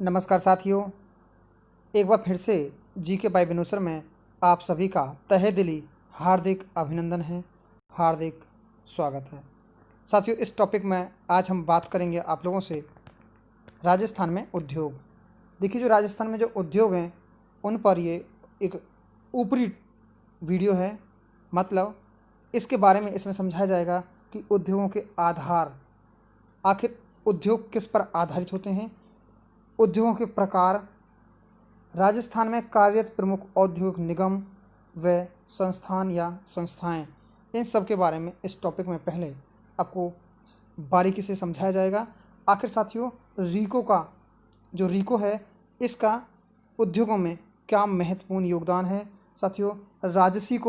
नमस्कार साथियों, एक बार फिर से जीके बाय बिनोसर में आप सभी का तहे दिली हार्दिक अभिनंदन है, हार्दिक स्वागत है। साथियों, इस टॉपिक में आज हम बात करेंगे आप लोगों से राजस्थान में उद्योग। देखिए, जो राजस्थान में जो उद्योग हैं उन पर ये एक ऊपरी वीडियो है। मतलब इसके बारे में इसमें समझाया जाएगा कि उद्योगों के आधार, आखिर उद्योग किस पर आधारित होते हैं, उद्योगों के प्रकार, राजस्थान में कार्यरत प्रमुख औद्योगिक निगम व संस्थान या संस्थाएं, इन सब के बारे में इस टॉपिक में पहले आपको बारीकी से समझाया जाएगा। आखिर साथियों, रीको का जो रीको है इसका उद्योगों में क्या महत्वपूर्ण योगदान है। साथियों, राजसी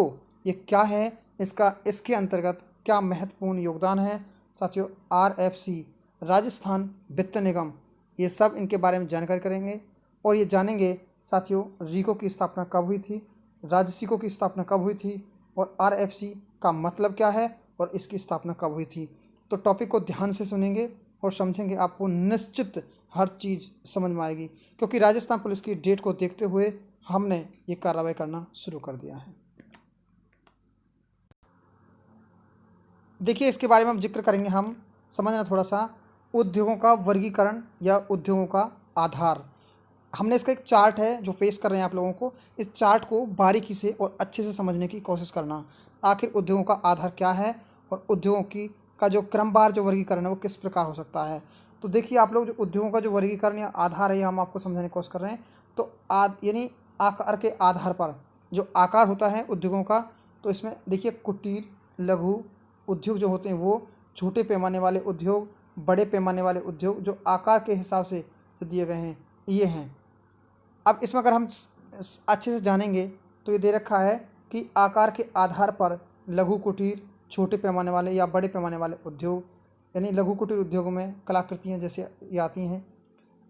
ये क्या है, इसके अंतर्गत क्या महत्वपूर्ण योगदान है। साथियों, आरएफसी राजस्थान वित्त निगम, ये सब इनके बारे में जानकारी करेंगे और ये जानेंगे साथियों रीको की स्थापना कब हुई थी, राजसिको की स्थापना कब हुई थी और आरएफसी का मतलब क्या है और इसकी स्थापना कब हुई थी। तो टॉपिक को ध्यान से सुनेंगे और समझेंगे, आपको निश्चित हर चीज़ समझ में आएगी, क्योंकि राजस्थान पुलिस की डेट को देखते हुए हमने ये कार्रवाई करना शुरू कर दिया है। देखिए, इसके बारे में हम जिक्र करेंगे, हम समझना थोड़ा सा उद्योगों का वर्गीकरण या उद्योगों का आधार। हमने इसका एक चार्ट है जो पेश कर रहे हैं आप लोगों को। इस चार्ट को बारीकी से और अच्छे से समझने की कोशिश करना, आखिर उद्योगों का आधार क्या है और उद्योगों की का जो क्रमवार जो वर्गीकरण है वो किस प्रकार हो सकता है। तो देखिए, आप लोग जो उद्योगों का जो वर्गीकरण या आधार है, ये हम आपको समझाने की कोशिश कर रहे हैं। तो यानी आकार के आधार पर जो आकार होता है उद्योगों का, तो इसमें देखिए कुटीर लघु उद्योग जो होते हैं वो छोटे पैमाने वाले उद्योग, बड़े पैमाने वाले उद्योग जो आकार के हिसाब से जो दिए गए हैं ये हैं। अब इसमें अगर हम अच्छे से जानेंगे तो ये दे रखा है कि आकार के आधार पर लघु कुटीर, छोटे पैमाने वाले या बड़े पैमाने वाले उद्योग, यानी लघु कुटीर उद्योगों में कलाकृतियाँ जैसे ये आती हैं।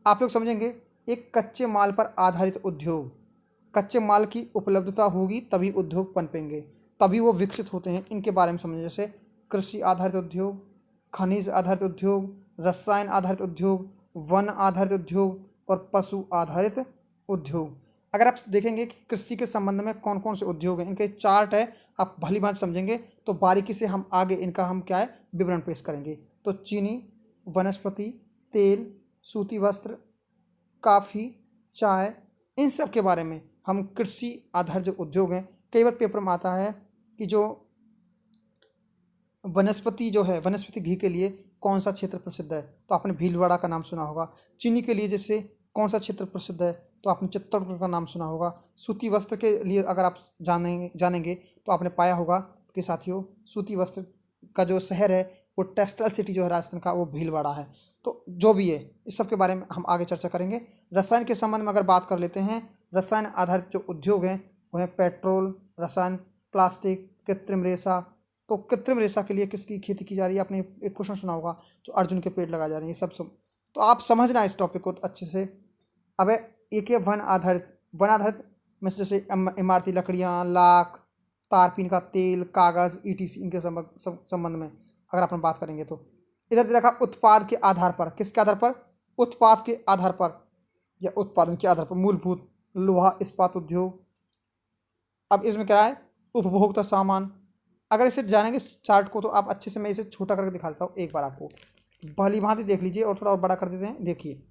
आप लोग समझेंगे, एक कच्चे माल पर आधारित उद्योग, कच्चे माल की उपलब्धता होगी तभी उद्योग पनपेंगे, तभी वो विकसित होते हैं। इनके बारे में समझें, जैसे कृषि आधारित उद्योग, खनिज आधारित उद्योग, रसायन आधारित उद्योग, वन आधारित उद्योग और पशु आधारित उद्योग। अगर आप देखेंगे कि कृषि के संबंध में कौन कौन से उद्योग हैं, इनके चार्ट है, आप भली बात समझेंगे तो बारीकी से हम आगे इनका हम क्या है विवरण पेश करेंगे। तो चीनी, वनस्पति तेल, सूती वस्त्र, काफ़ी, चाय, इन सब के बारे में हम कृषि आधारित जो उद्योग हैं, कई बार पेपर में आता है कि जो वनस्पति जो है, वनस्पति घी के लिए कौन सा क्षेत्र प्रसिद्ध है, तो आपने भीलवाड़ा का नाम सुना होगा। चीनी के लिए जैसे कौन सा क्षेत्र प्रसिद्ध है, तो आपने चित्तौड़गढ़ का नाम सुना होगा। सूती वस्त्र के लिए अगर आप जानेंगे तो आपने पाया होगा कि साथियों सूती वस्त्र का जो शहर है वो टेक्सटाइल सिटी जो है राजस्थान का, वो भीलवाड़ा है। तो जो भी है इस सब के बारे में हम आगे चर्चा करेंगे। रसायन के संबंध में अगर बात कर लेते हैं, रसायन आधारित जो उद्योग हैं वो हैं पेट्रोल, रसायन, प्लास्टिक, कृत्रिम रेशा। तो कृत्रिम रेशा के लिए किसकी खेती की जा रही है, आपने एक क्वेश्चन सुना होगा, जो अर्जुन के पेड़ लगाए जा रहे हैं, ये सब। तो आप समझना इस टॉपिक को अच्छे से। अब एक है वन आधारित। वन आधारित में से जैसे इमारती लकड़ियाँ, लाख, तारपीन का तेल, कागज़, ईटीसी, इनके संबंध में अगर अपन बात करेंगे तो इधर देखा उत्पाद के आधार पर, किसके आधार पर, उत्पाद के आधार पर या उत्पादन के आधार पर, मूलभूत लोहा इस्पात उद्योग। अब इसमें क्या है, उपभोक्ता सामान। अगर इसे जानेंगे चार्ट को तो आप अच्छे से, मैं इसे छोटा करके दिखा देता हूँ एक बार, आपको भली भांति देख लीजिए और थोड़ा और बड़ा कर देते हैं। देखिए,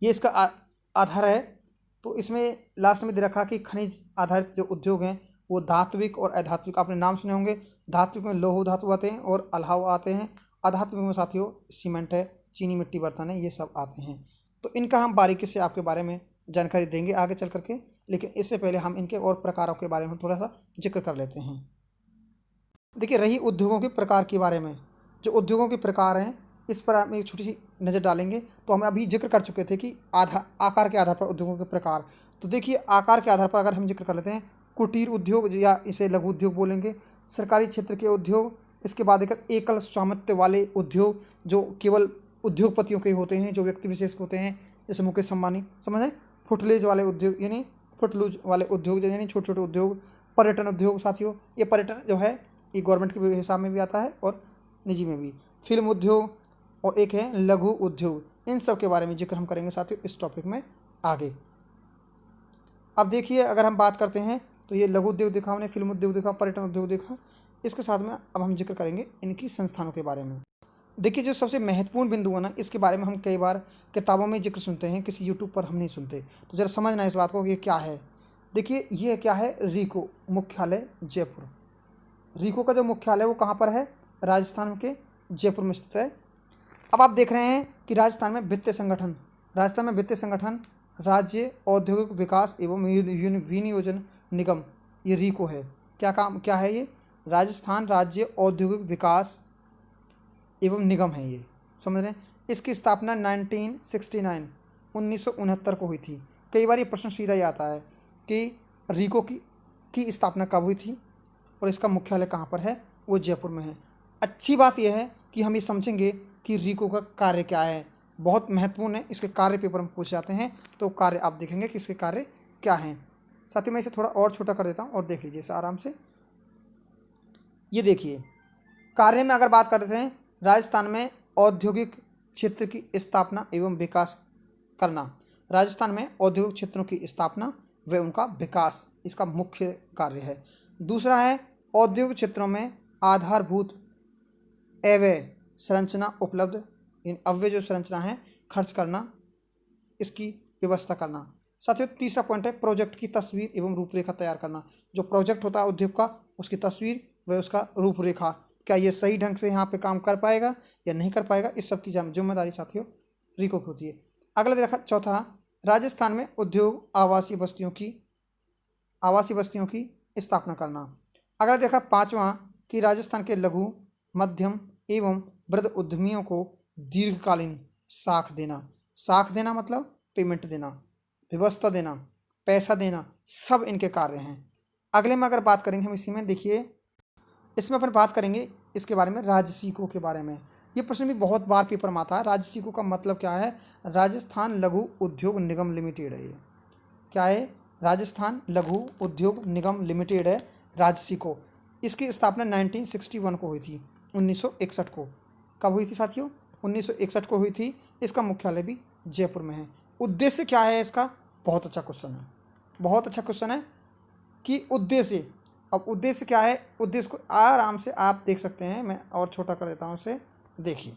ये इसका आधार है। तो इसमें लास्ट में दे रखा कि खनिज आधारित जो उद्योग हैं वो धात्विक और अधात्विक, आपने नाम सुने होंगे। धात्विक में लौह धातु आते हैं और अल्हाव आते हैं। अधात्विक में साथियों सीमेंट है, चीनी मिट्टी बर्तन है, ये सब आते हैं। तो इनका हम बारीकी से आपके बारे में जानकारी देंगे आगे चल करके, लेकिन इससे पहले हम इनके और प्रकारों के बारे में थोड़ा सा जिक्र कर लेते हैं। देखिए, रही उद्योगों के प्रकार के बारे में, जो उद्योगों के प्रकार हैं इस पर हम एक छोटी सी नज़र डालेंगे। तो हम अभी जिक्र कर चुके थे कि आकार के आधार पर उद्योगों के प्रकार। तो देखिए, आकार के आधार पर अगर हम जिक्र कर लेते हैं, कुटीर उद्योग या इसे लघु उद्योग बोलेंगे, सरकारी क्षेत्र के उद्योग, इसके बाद एक एकल स्वामित्व वाले उद्योग जो केवल उद्योगपतियों के होते हैं, जो व्यक्ति विशेष होते हैं, जैसे मुकेश अंबानी, समझे। फुटलेज वाले उद्योग यानी फुटलूज वाले उद्योग यानी छोटे छोटे उद्योग। पर्यटन उद्योग साथियों, ये पर्यटन जो है ये गवर्नमेंट के हिसाब में भी आता है और निजी में भी। फिल्म उद्योग और एक है लघु उद्योग, इन सब के बारे में जिक्र हम करेंगे साथियों इस टॉपिक में आगे। अब देखिए, अगर हम बात करते हैं तो ये लघु उद्योग देखा हमने, फिल्म उद्योग देखा, पर्यटन उद्योग देखा। इसके साथ में अब हम जिक्र करेंगे इनकी संस्थानों के बारे में। देखिए, जो सबसे महत्वपूर्ण बिंदु है ना, इसके बारे में हम कई बार किताबों में जिक्र सुनते हैं, किसी यूट्यूब पर हम नहीं सुनते। तो जरा समझना इस बात को कि ये क्या है। देखिए, ये क्या है, रीको मुख्यालय जयपुर। रीको का जो मुख्यालय वो कहाँ पर है, राजस्थान के जयपुर में स्थित है। अब आप देख रहे हैं कि राजस्थान में वित्तीय संगठन राज्य औद्योगिक विकास एवं विनियोजन निगम, ये रीको है। क्या है ये, राजस्थान राज्य औद्योगिक विकास एवं निगम है ये, समझ रहे हैं। इसकी स्थापना 1969 को हुई थी। कई बार ये प्रश्न सीधा ही आता है कि रीको की स्थापना कब हुई थी और इसका मुख्यालय कहाँ पर है, वो जयपुर में है। अच्छी बात यह है कि हम ये समझेंगे कि रीको का कार्य क्या है, बहुत महत्वपूर्ण है। इसके कार्य पेपर में पूछ जाते हैं, तो कार्य आप देखेंगे कि इसके कार्य क्या हैं। साथ ही मैं इसे थोड़ा और छोटा कर देता हूँ और देख लीजिए इसे आराम से। ये देखिए, कार्य में अगर बात करते हैं, राजस्थान में औद्योगिक क्षेत्र की स्थापना एवं विकास करना। राजस्थान में औद्योगिक क्षेत्रों की स्थापना व उनका विकास इसका मुख्य कार्य है। दूसरा है औद्योगिक क्षेत्रों में आधारभूत अव्यय संरचना उपलब्ध, इन अव्यय जो संरचना है खर्च करना, इसकी व्यवस्था करना। साथियों, तीसरा पॉइंट है प्रोजेक्ट की तस्वीर एवं रूपरेखा तैयार करना। जो प्रोजेक्ट होता है उद्योग का, उसकी तस्वीर व उसका रूपरेखा, क्या ये सही ढंग से यहाँ पे काम कर पाएगा या नहीं कर पाएगा, इस सब की जिम्मेदारी साथियों रीको की होती है। अगला देखा, चौथा, राजस्थान में उद्योग आवासीय बस्तियों की स्थापना करना। अगला देखा, पाँचवा, कि राजस्थान के लघु मध्यम एवं वृहद उद्यमियों को दीर्घकालीन साख देना मतलब पेमेंट देना, व्यवस्था देना, पैसा देना, सब इनके कार्य हैं। अगले में अगर बात करेंगे हम इसी में, देखिए इसमें अपन बात करेंगे इसके बारे में, राजसिको के बारे में। ये प्रश्न भी बहुत बार पेपर में आता है। राजसिको का मतलब क्या है, राजस्थान लघु उद्योग निगम लिमिटेड है। ये क्या है, राजस्थान लघु उद्योग निगम लिमिटेड है राजसिको। इसकी स्थापना 1961 को हुई थी, 1961 को। कब हुई थी साथियों, 1961 को हुई थी। इसका मुख्यालय भी जयपुर में है। उद्देश्य क्या है इसका, बहुत अच्छा क्वेश्चन है कि उद्देश्य, अब उद्देश्य क्या है, उद्देश्य को आराम से आप देख सकते हैं। मैं और छोटा कर देता हूँ उसे, देखिए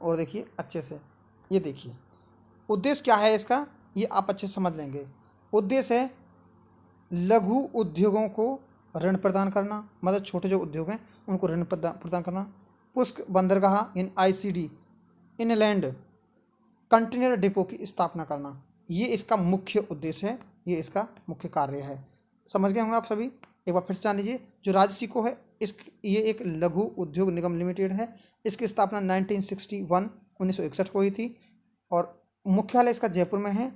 और देखिए अच्छे से। ये देखिए उद्देश्य क्या है इसका, ये आप अच्छे से समझ लेंगे। उद्देश्य है लघु उद्योगों को ऋण प्रदान करना, मतलब छोटे जो उद्योग हैं उनको ऋण प्रदान करना। पुष्क बंदरगाह इन ICD इनलैंड कंटेनर डिपो की स्थापना करना, ये इसका मुख्य उद्देश्य है, ये इसका मुख्य कार्य है। समझ गए होंगे आप सभी। एक बार फिर से जान लीजिए, जो राजसिको है ये एक लघु उद्योग निगम लिमिटेड है। इसकी स्थापना 1961 को हुई थी और मुख्यालय इसका जयपुर में है।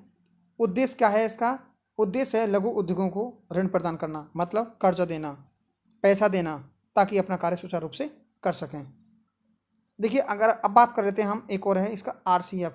उद्देश्य क्या है इसका, उद्देश्य है लघु उद्योगों को ऋण प्रदान करना, मतलब कर्जा देना, पैसा देना, ताकि अपना कार्य सुचारू रूप से कर सकें। देखिए, अगर अब बात कर लेते हैं हम, एक और है इसका RCF,